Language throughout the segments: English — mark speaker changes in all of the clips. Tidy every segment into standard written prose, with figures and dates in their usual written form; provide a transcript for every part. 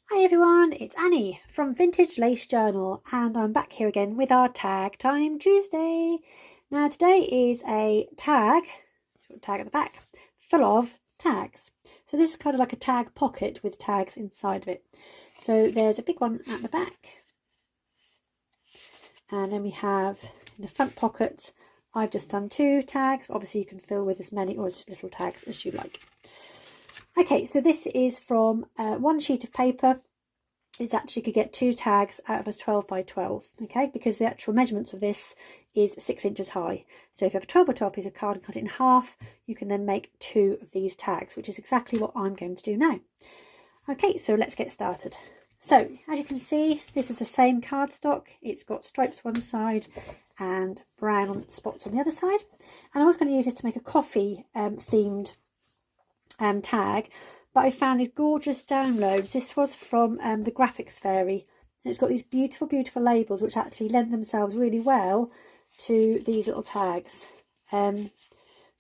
Speaker 1: Hi everyone, it's Annie from Vintage Lace Journal and I'm back here again with our Tag Time Tuesday. Now today is a tag at the back, full of tags. So this is kind of like a tag pocket with tags inside of it. So there's a big one at the back, and then we have in the front pocket, I've just done 2 tags. Obviously you can fill with as many or as little tags as you like. Okay, so this is from one sheet of paper. It's actually could get 2 tags out of a 12 by 12, okay, because the actual measurements of this is 6 inches high. So if you have a 12 by 12 piece of card and cut it in half, you can then make 2 of these tags, which is exactly what I'm going to do now. Okay, so let's get started. So as you can see, this is the same cardstock. It's got stripes one side and brown spots on the other side. And I was going to use this to make a coffee themed tag, but I found these gorgeous downloads. This was from the Graphics Fairy, and it's got these beautiful labels which actually lend themselves really well to these little tags. So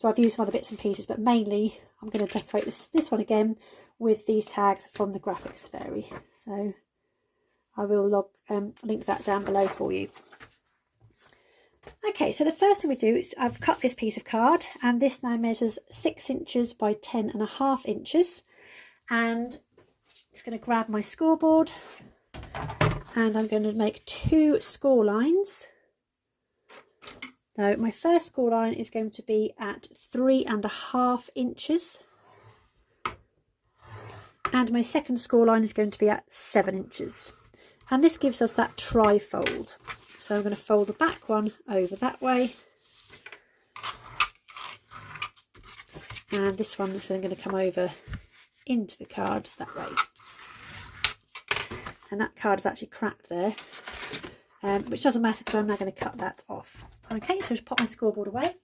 Speaker 1: I've used some other bits and pieces, but mainly I'm going to decorate this one again with these tags from the Graphics Fairy. So I will link that down below for you. Okay, so the first thing we do is I've cut this piece of card, and this now measures 6 inches by 10.5 inches. And it's going to grab my scoreboard, and I'm going to make 2 score lines. So my first score line is going to be at 3.5 inches, and my second score line is going to be at 7 inches. And this gives us that trifold. So I'm going to fold the back one over that way, and this one is then going to come over into the card that way. And that card is actually cracked there, which doesn't matter because I'm now going to cut that off. Okay, so just pop my scoreboard away.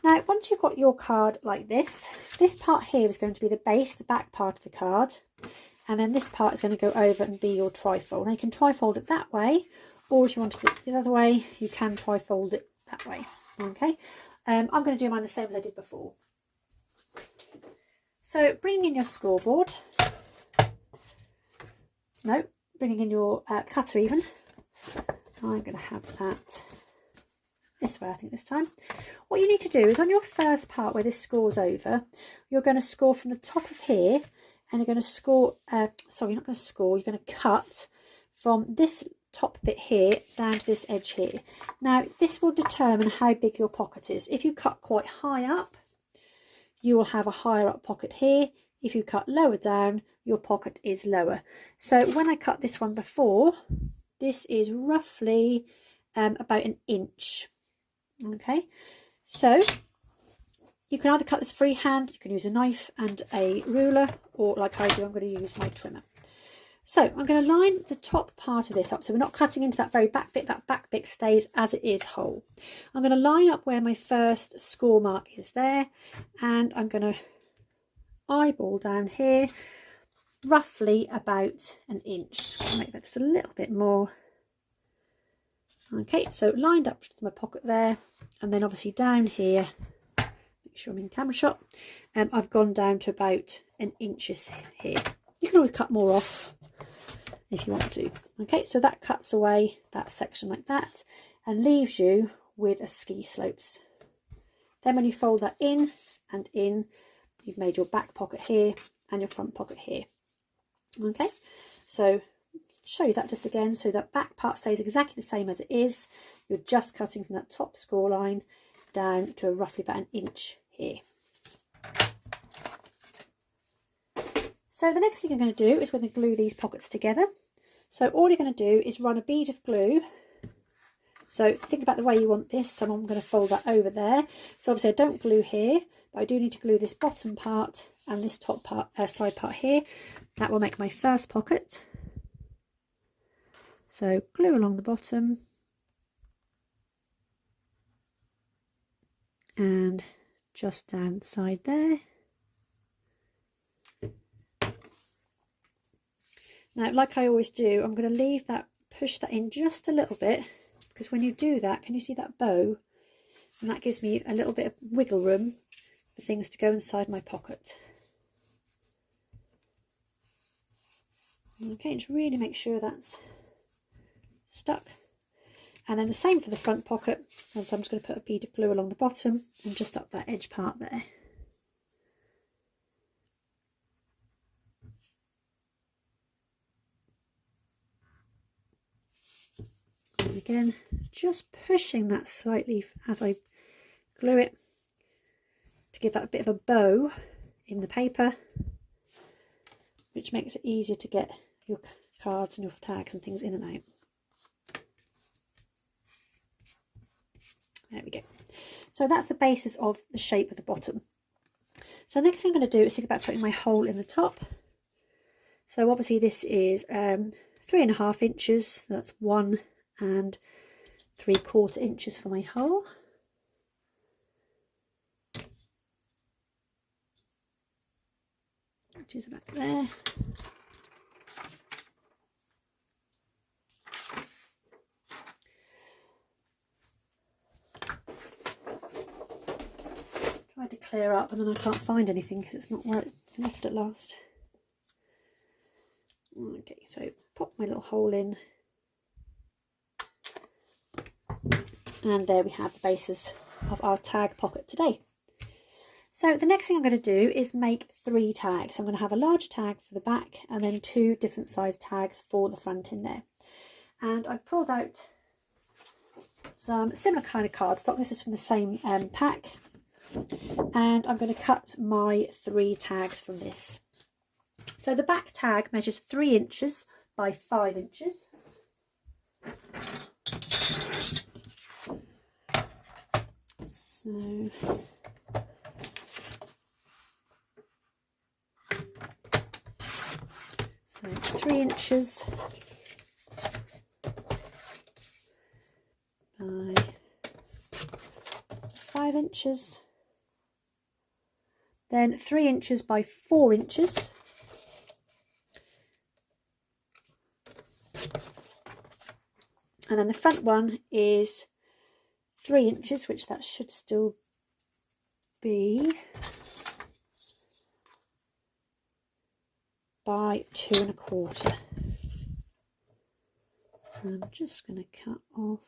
Speaker 1: Now once you've got your card like this part here is going to be the base, the back part of the card, and then this part is going to go over and be your trifold. Now you can trifold it that way, or if you want to do it the other way, you can trifold it that way. Okay, I'm going to do mine the same as I did before. So bringing in your scoreboard, bringing in your cutter even, I'm going to have that this way I think this time. What you need to do is on your first part where this scores over, you're going to score from the top of here, and you're going to score, sorry, you're not going to score, you're going to cut from this top bit here down to this edge here. Now this will determine how big your pocket is. If you cut quite high up, you will have a higher up pocket here. If you cut lower down, your pocket is lower. So when I cut this one before, this is roughly about 1 inch. Okay, so you can either cut this freehand, you can use a knife and a ruler, or like I do, I'm going to use my trimmer. So I'm going to line the top part of this up, so we're not cutting into that very back bit. That back bit stays as it is whole. I'm going to line up where my first score mark is there, and I'm going to eyeball down here roughly about 1 inch. I'll make that just a little bit more. Okay, so lined up to my pocket there, and then obviously down here, make sure I'm in camera shot, I've gone down to about 1 inch here. You can always cut more off if you want to. Okay, so that cuts away that section like that and leaves you with a ski slopes. Then when you fold that in and in, you've made your back pocket here and your front pocket here. Okay, so show you that just again. So that back part stays exactly the same as it is. You're just cutting from that top score line down to roughly about 1 inch here. So the next thing you're going to do is we're going to glue these pockets together. So all you're going to do is run a bead of glue. So think about the way you want this. So I'm going to fold that over there. So obviously I don't glue here, but I do need to glue this bottom part and this top part, side part here. That will make my first pocket. So glue along the bottom and just down the side there. Now, like I always do, I'm going to leave that, push that in just a little bit, because when you do that, can you see that bow? And that gives me a little bit of wiggle room for things to go inside my pocket. Okay, just really make sure that's stuck. And then the same for the front pocket. So I'm just going to put a bead of glue along the bottom and just up that edge part there. And again, just pushing that slightly as I glue it to give that a bit of a bow in the paper, which makes it easier to get your cards and your tags and things in and out. There we go. So that's the basis of the shape of the bottom. So the next thing I'm going to do is think about putting my hole in the top. So obviously this is 3.5 inches. So that's 1 3/4 inches for my hole. Which is about there. Tried to clear up and then I can't find anything because it's not where it left at last. Okay, so pop my little hole in. And there we have the basis of our tag pocket today. So the next thing I'm going to do is make 3 tags. I'm going to have a larger tag for the back and then 2 different size tags for the front in there. And I've pulled out some similar kind of cardstock. This is from the same pack. And I'm going to cut my 3 tags from this. So the back tag measures 3 inches by 5 inches. So 3 inches by 5 inches, then 3 inches by 4 inches, and then the front one is 3 inches, which that should still be by 2.25. So I'm just going to cut off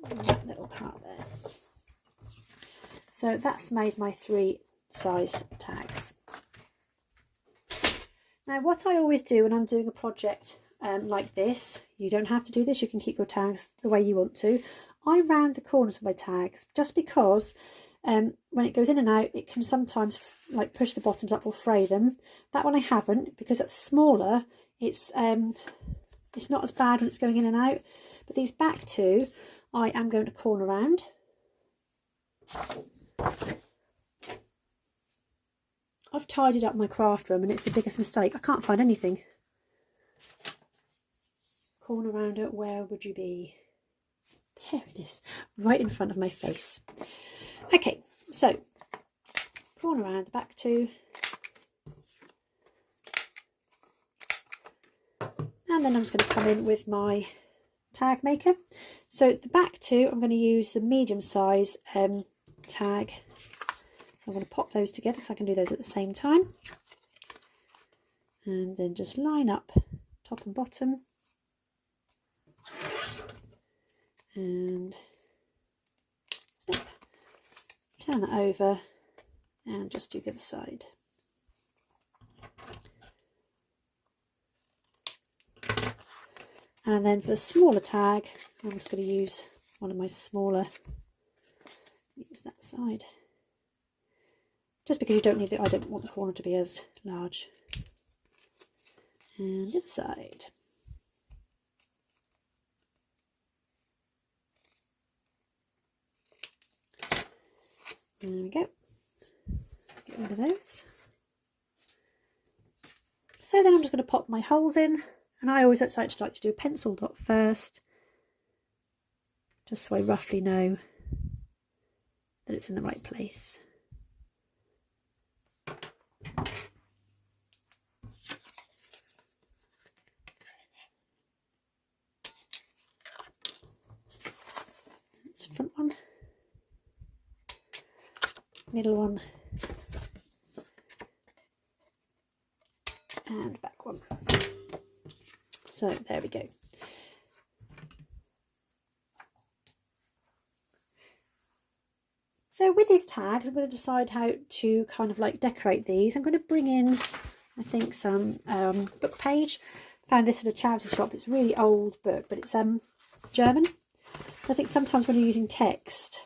Speaker 1: that little part there. So that's made my 3 sized tags. Now what I always do when I'm doing a project like this, you don't have to do this, you can keep your tags the way you want to. I round the corners of my tags just because when it goes in and out it can sometimes like push the bottoms up or fray them. That one I haven't because it's smaller. It's not as bad when it's going in and out, but these back 2 I am going to corner round. I've tidied up my craft room and it's the biggest mistake. I can't find anything. Corner rounder, where would you be? There it is, right in front of my face. Okay, so corner round the back 2. And then I'm just going to come in with my tag maker. So the back 2, I'm going to use the medium size tag. So I'm going to pop those together because I can do those at the same time. And then just line up top and bottom. And snip. Turn that over and just do the other side. And then for the smaller tag, I'm just going to use one of my smaller, use that side. Just because you don't need I don't want the corner to be as large. And the other side. There we go. Get rid of those. So then I'm just going to pop my holes in. And I always like to do a pencil dot first, just so I roughly know that it's in the right place. That's the front one. middle one and back one. So there we go. So with these tags, I'm going to decide how to kind of like decorate these. I'm going to bring in, I think, some book page. Found this at a charity shop. It's a really old book, but it's German. I think sometimes when you're using text,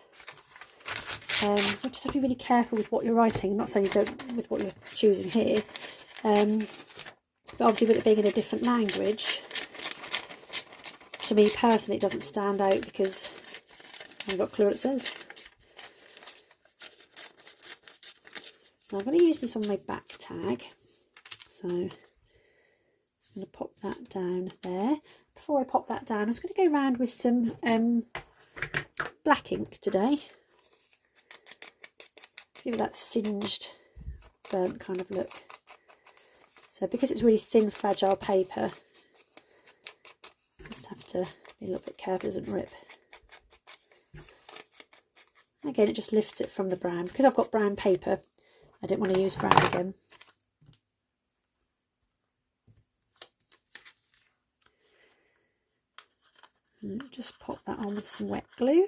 Speaker 1: you just have to be really careful with what you're writing. I'm not saying you don't with what you're choosing here, but obviously with it being in a different language, to me personally it doesn't stand out because I've got a clue what it says. So I'm going to use this on my back tag, so I'm going to pop that down there. Before I pop that down, I was going to go around with some black ink today to give it that singed, burnt kind of look. So because it's really thin, fragile paper, just have to be a little bit careful it doesn't rip. Again, it just lifts it from the brown. Because I've got brown paper, I didn't want to use brown again. And just pop that on with some wet glue.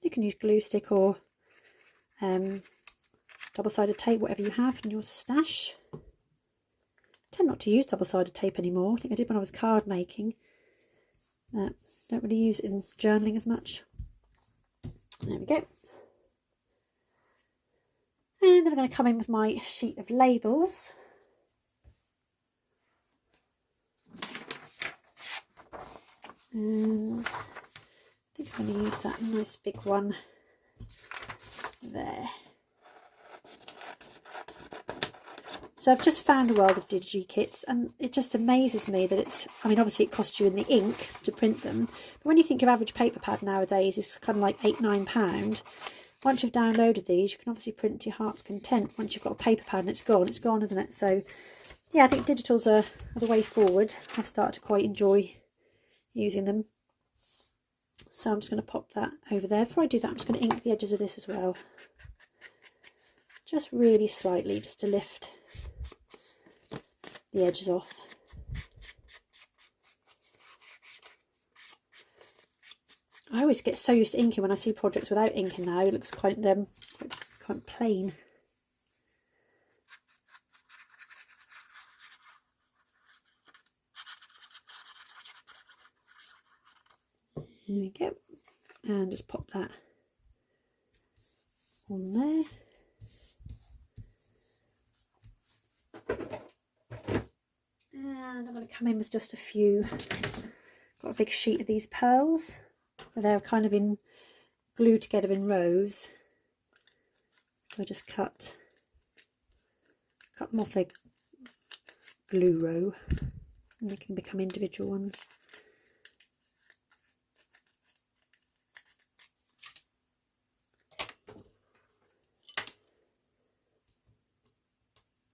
Speaker 1: You can use glue stick or double-sided tape, whatever you have in your stash. I tend not to use double-sided tape anymore. I think I did when I was card making. Don't really use it in journaling as much. There we go. And then I'm going to come in with my sheet of labels. And I think I'm going to use that nice big one there. So I've just found the world of digi-kits, and it just amazes me that it's, I mean, obviously it costs you in the ink to print them, but when you think of average paper pad nowadays, it's kind of like £8–9. Once you've downloaded these, you can obviously print to your heart's content. Once you've got a paper pad and it's gone, isn't it? So yeah, I think digitals are the way forward. I've started to quite enjoy using them. So I'm just going to pop that over there. Before I do that, I'm just going to ink the edges of this as well. Just really slightly, just to lift the edges off. I always get so used to inking when I see projects without inking now. It looks quite plain. There we go. And just pop that on there. And I'm going to come in with just a few. Got a big sheet of these pearls. They're kind of glued together in rows. So I just cut them off their glue row, and they can become individual ones.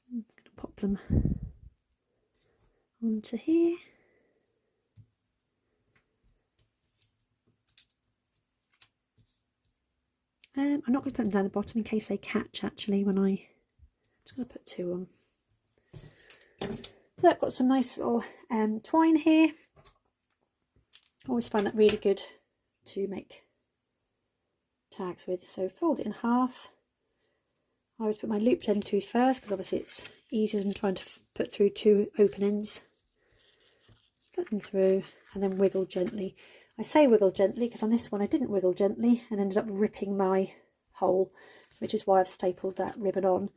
Speaker 1: I'm just going to pop them onto here. I'm not going to put them down the bottom in case they catch actually when I'm just going to put two on. So I've got some nice little twine here. I always find that really good to make tags with. So fold it in half. I always put my looped end through first because obviously it's easier than trying to put through two open ends. Put them through and then wiggle gently. I say wiggle gently because on this one I didn't wiggle gently and ended up ripping my hole, which is why I've stapled that ribbon on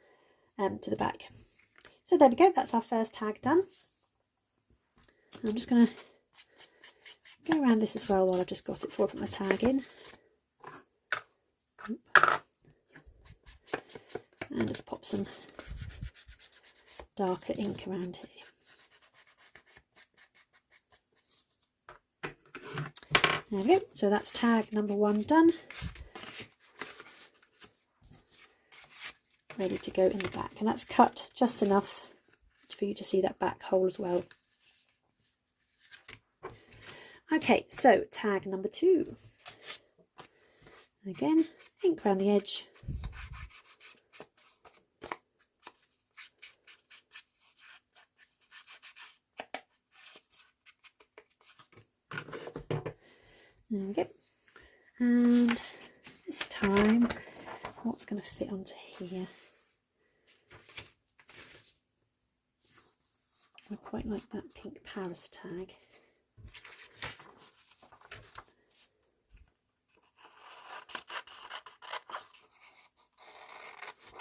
Speaker 1: to the back. So there we go, that's our first tag done. I'm just going to go around this as well while I've just got it before I put my tag in. And just pop some darker ink around here. There we go, so that's tag number 1 done. Ready to go in the back, and that's cut just enough for you to see that back hole as well. Okay, so tag number 2. Again, ink around the edge. There we go. And this time, what's going to fit onto here? I quite like that pink Paris tag.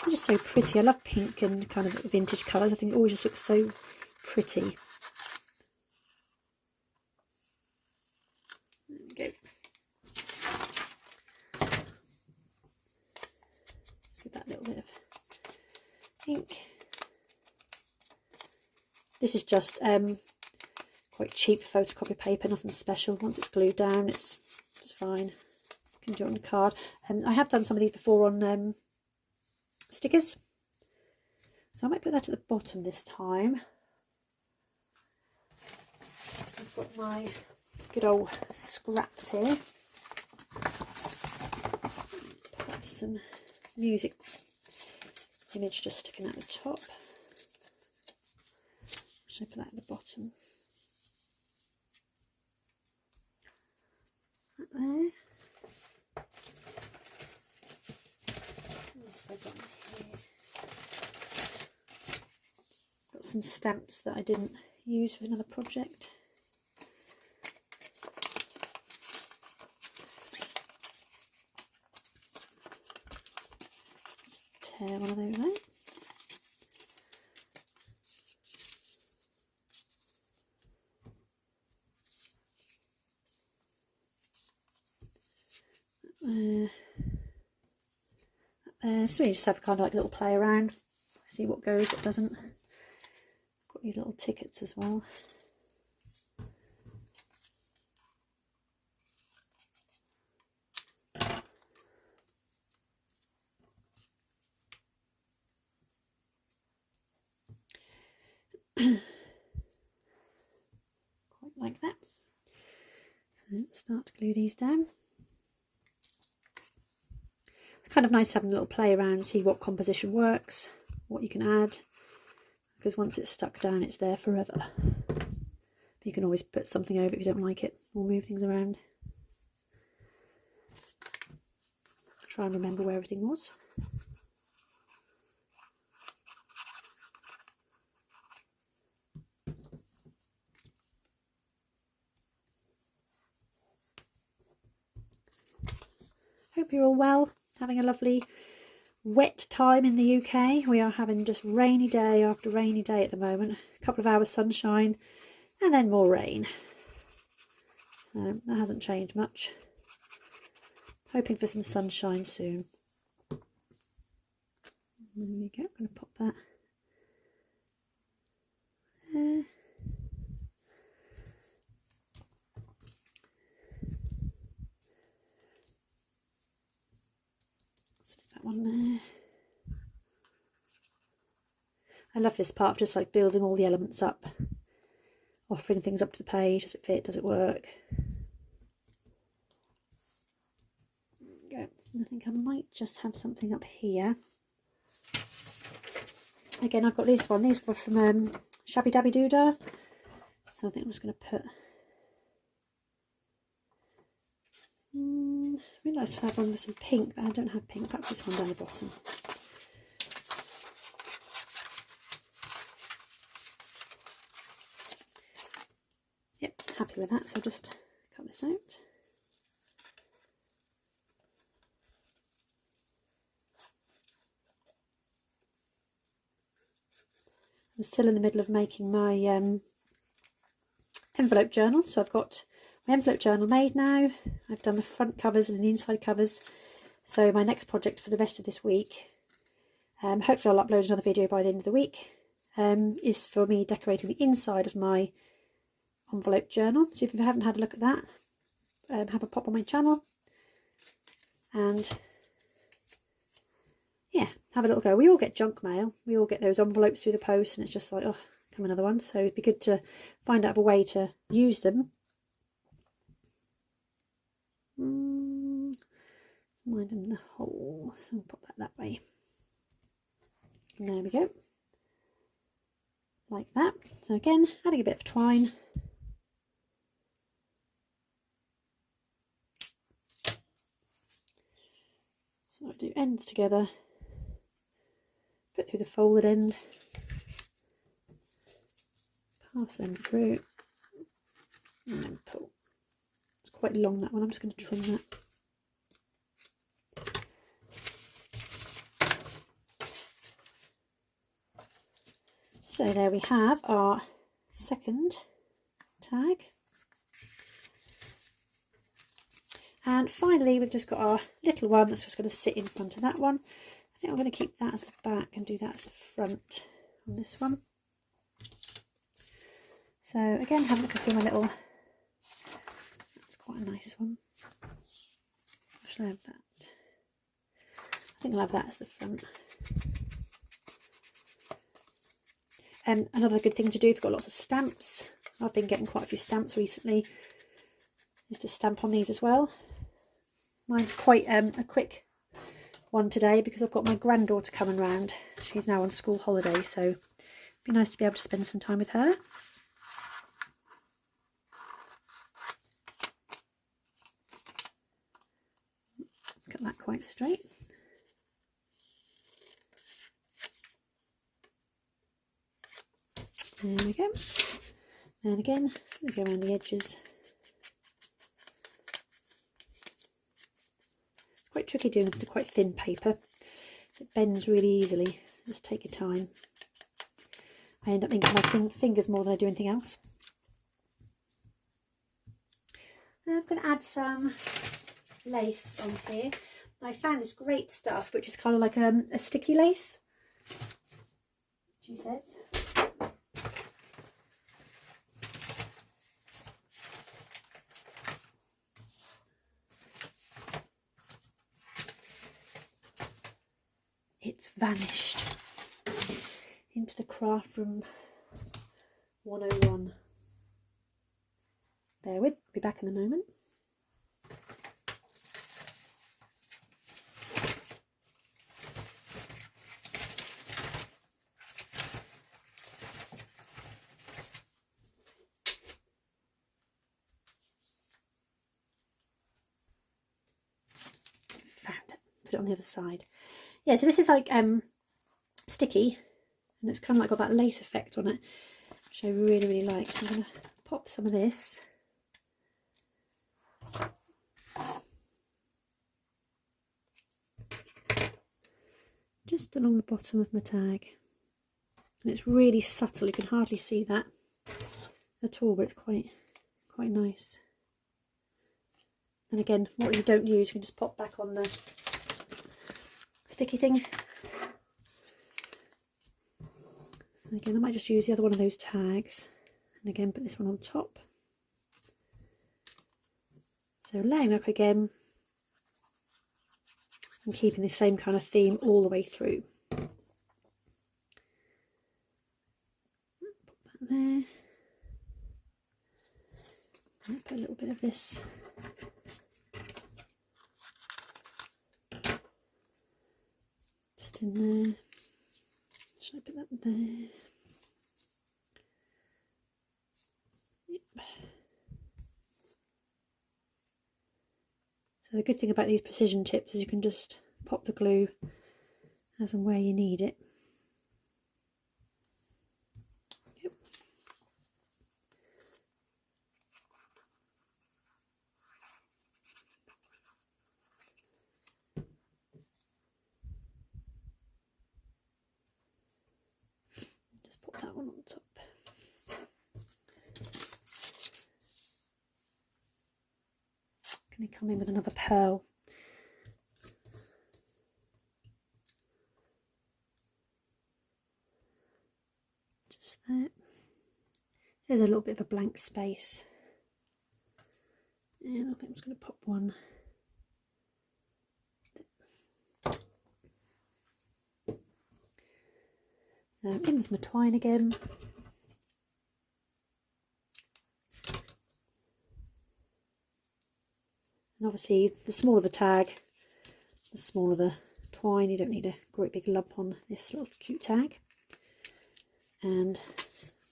Speaker 1: They're just so pretty. I love pink and kind of vintage colours. I think it always just looks so pretty. There we go. Let's give that little bit of pink. This is just quite cheap photocopy paper, nothing special. Once it's glued down, it's fine. You can do it on a card. I have done some of these before on stickers, so I might put that at the bottom this time. I've got my good old scraps here. Put some music image just sticking out the top. Should I put that at the bottom? That there. What's I got here? Got some stamps that I didn't use for another project. Just tear one of those out. So you just have kind of like a little play around, see what goes, what doesn't. Got these little tickets as well. Quite like that. So let's start to glue these down. It's kind of nice having a little play around and see what composition works, what you can add, because once it's stuck down it's there forever. But you can always put something over if you don't like it, or move things around. Try and remember where everything was. Hope you're all well. Having a lovely wet time in the UK. We are having just rainy day after rainy day at the moment. A couple of hours sunshine and then more rain. So that hasn't changed much. Hoping for some sunshine soon. There we go. I'm going to pop that there. Stick that one there. I love this part of just like building all the elements up, offering things up to the page. Does it fit? Does it work? There we go. I think I might just have something up here. Again, I've got this one. These were from Shabby Dabby Doodah. So I think I'm just going to put... I'd really like to have one with some pink, but I don't have pink. Perhaps this one down the bottom. Yep, happy with that. So I'll just cut this out. I'm still in the middle of making my envelope journal, so I've got my envelope journal made now. I've done the front covers and the inside covers. So my next project for the rest of this week, hopefully I'll upload another video by the end of the week, is for me decorating the inside of my envelope journal. So if you haven't had a look at that, have a pop on my channel and yeah, have a little go. We all get junk mail. We all get those envelopes through the post and it's just like, oh, come another one. So it'd be good to find out a way to use them. Minding the hole, so I'll pop that way. And there we go. Like that. So again, adding a bit of twine. So I do ends together, put through the folded end, pass them through, and then pull. It's quite long, that one. I'm just going to trim that. So there we have our second tag. And finally, we've just got our little one that's just going to sit in front of that one. I think I'm going to keep that as the back and do that as the front on this one. So again, have a look through my little, that's quite a nice one. I should have that. I think I'll have that as the front. Another good thing to do if you've got lots of stamps, I've been getting quite a few stamps recently, is to stamp on these as well. Mine's quite a quick one today because I've got my granddaughter coming round. She's now on school holiday, so it'd be nice to be able to spend some time with her. Get that quite straight. There we go. And again, just going to go around the edges. It's quite tricky doing it with quite thin paper. It bends really easily, so just take your time. I end up inking my fingers more than I do anything else. And I'm going to add some lace on here. I found this great stuff, which is kind of like a sticky lace, she says. It's vanished into the craft room 101. Bear with, be back in a moment. Found it. Put it on the other side. Yeah, so this is like sticky, and it's kind of like got that lace effect on it, which I really, really like. So I'm going to pop some of this. Just along the bottom of my tag. And it's really subtle, you can hardly see that at all, but it's quite nice. And again, what you don't use, you can just pop back on the sticky thing. So again, I might just use the other one of those tags, and again put this one on top. So laying up again and keeping the same kind of theme all the way through. Put that there. Might put a little bit of this just in there. Should I put that there? Yep. So the good thing about these precision tips is you can just pop the glue as and where you need it. Yep. Just put that one on top. Going to come in with another pearl. Just there. There's a little bit of a blank space. And I think I'm just going to pop one. So in with my twine again. And obviously the smaller the tag, the smaller the twine. You don't need a great big lump on this little cute tag. And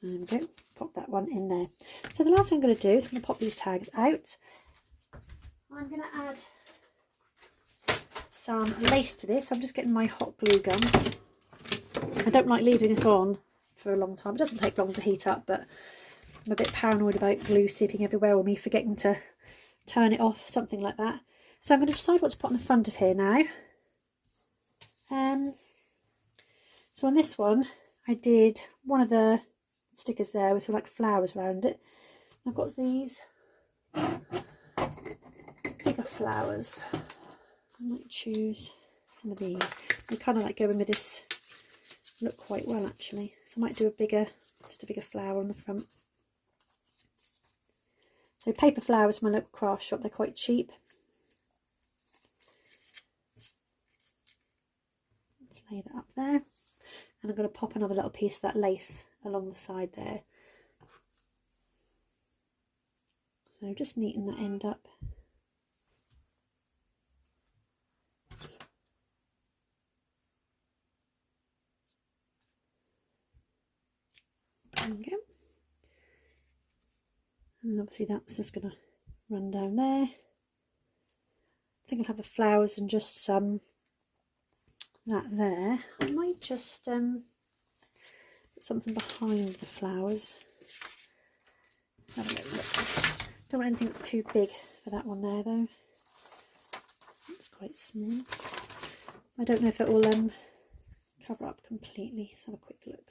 Speaker 1: there we go, pop that one in there. So the last thing I'm going to do is I'm going to pop these tags out. I'm going to add some lace to this. I'm just getting my hot glue gun. I don't like leaving this on for a long time. It doesn't take long to heat up, but I'm a bit paranoid about glue seeping everywhere or me forgetting to turn it off, something like that. So I'm going to decide what to put on the front of here now. So on this one, I did one of the stickers there with some like flowers around it. I've got these bigger flowers. I might choose some of these. They kind of like go in with this look quite well actually. So I might do just a bigger flower on the front. So paper flowers from my local craft shop, they're quite cheap. Let's lay that up there. And I'm going to pop another little piece of that lace along the side there. So just neaten that end up. There we go. And obviously that's just going to run down there. I think I'll have the flowers and just that there. I might just put something behind the flowers. Have a little look. Don't want anything that's too big for that one there though. It's quite small. I don't know if it will cover up completely. Let's have a quick look.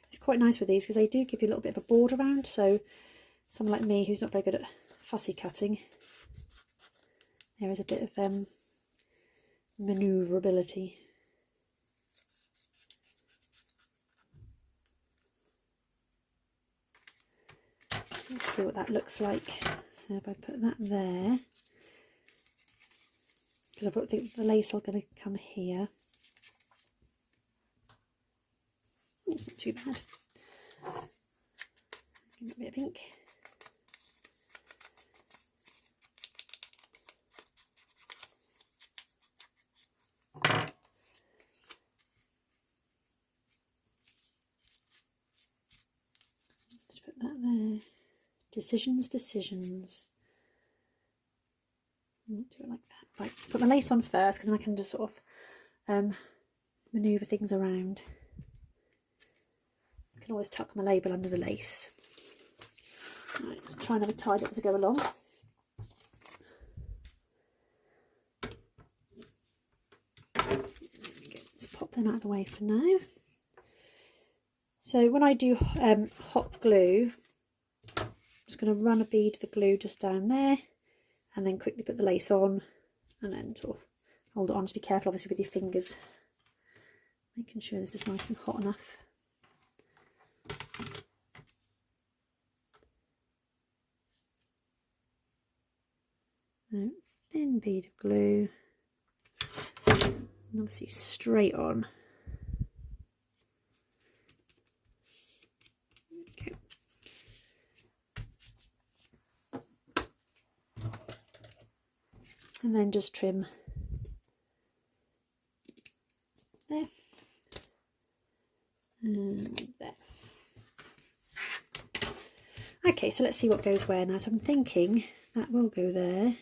Speaker 1: It's quite nice with these because they do give you a little bit of a border around, so someone like me who's not very good at fussy cutting, there is a bit of manoeuvrability. Let's see what that looks like. So if I put that there, because I think the lace is going to come here. It's not too bad. Give it a bit of ink. Just put that there. Decisions. Do it like that. Right, put my lace on first, and then I can just sort of manoeuvre things around. I can always tuck my label under the lace. Right, let's try and have a tidy up as I go along. Let's pop them out of the way for now. So when I do hot glue, I'm just going to run a bead of the glue just down there, and then quickly put the lace on, and then sort of hold it on. Just be careful obviously with your fingers, making sure this is nice and hot enough. Now, thin bead of glue, and obviously straight on. Okay. And then just trim there and there. Okay, so let's see what goes where now. So I'm thinking that will go there.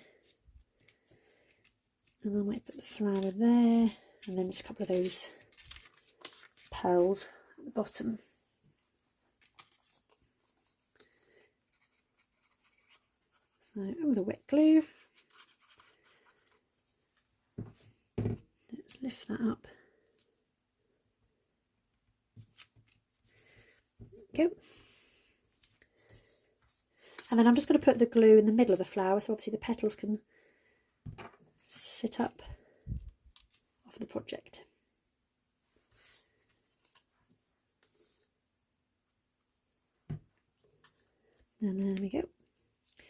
Speaker 1: And I might put the flower there, and then just a couple of those pearls at the bottom. So with a wet glue, let's lift that up. Go. And then I'm just going to put the glue in the middle of the flower, so obviously the petals can sit up off the project. And there we go.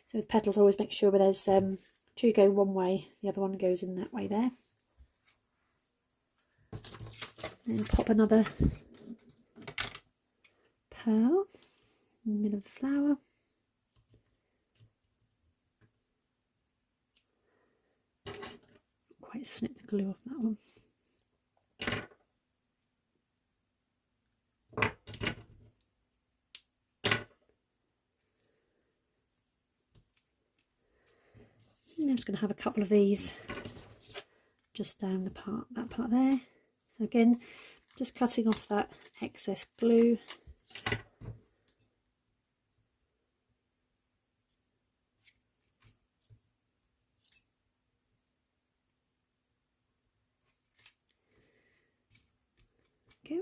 Speaker 1: So with petals, always make sure there's two go one way, the other one goes in that way there. And pop another pearl in the middle of the flower. Quite snip the glue off that one. And I'm just going to have a couple of these just down that part there. So again, just cutting off that excess glue. Okay.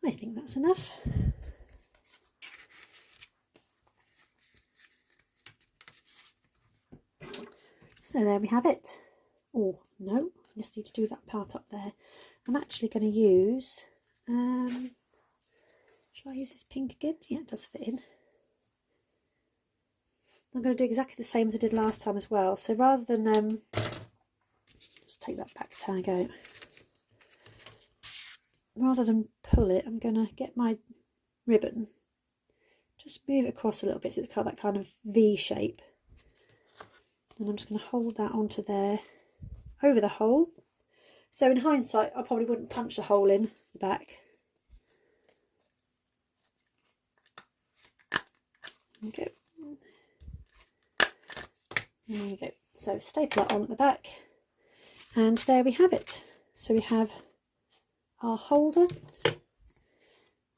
Speaker 1: I think that's enough. So there we have it. Oh no, I just need to do that part up there. I'm actually going to use, shall I use this pink again? Yeah, it does fit in. I'm going to do exactly the same as I did last time as well. So rather than, just take that back tag out. Rather than pull it, I'm going to get my ribbon, just move it across a little bit so it's got that kind of V shape. And I'm just going to hold that onto there, over the hole. So in hindsight, I probably wouldn't punch the hole in the back. Okay. There we go. So staple that on at the back. And there we have it. So we have our holder,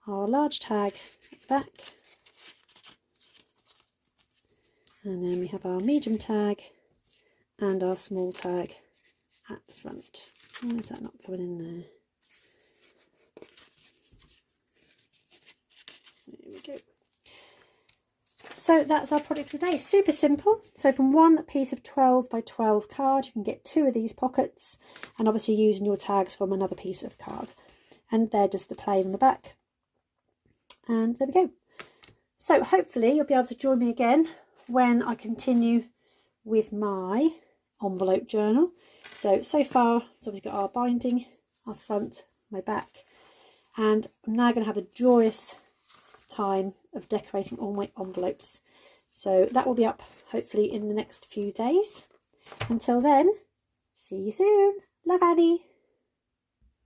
Speaker 1: our large tag at the back, and then we have our medium tag and our small tag at the front. Why is that not going in there? There we go. So that's our project for today. Super simple. So from one piece of 12 by 12 card, you can get 2 of these pockets, and obviously using your tags from another piece of card. And they're just the plain on the back. And there we go. So hopefully you'll be able to join me again when I continue with my envelope journal. So far, it's obviously got our binding, our front, my back, and I'm now going to have a joyous time of decorating all my envelopes. So that will be up hopefully in the next few days. Until then, see you soon. Love, Annie.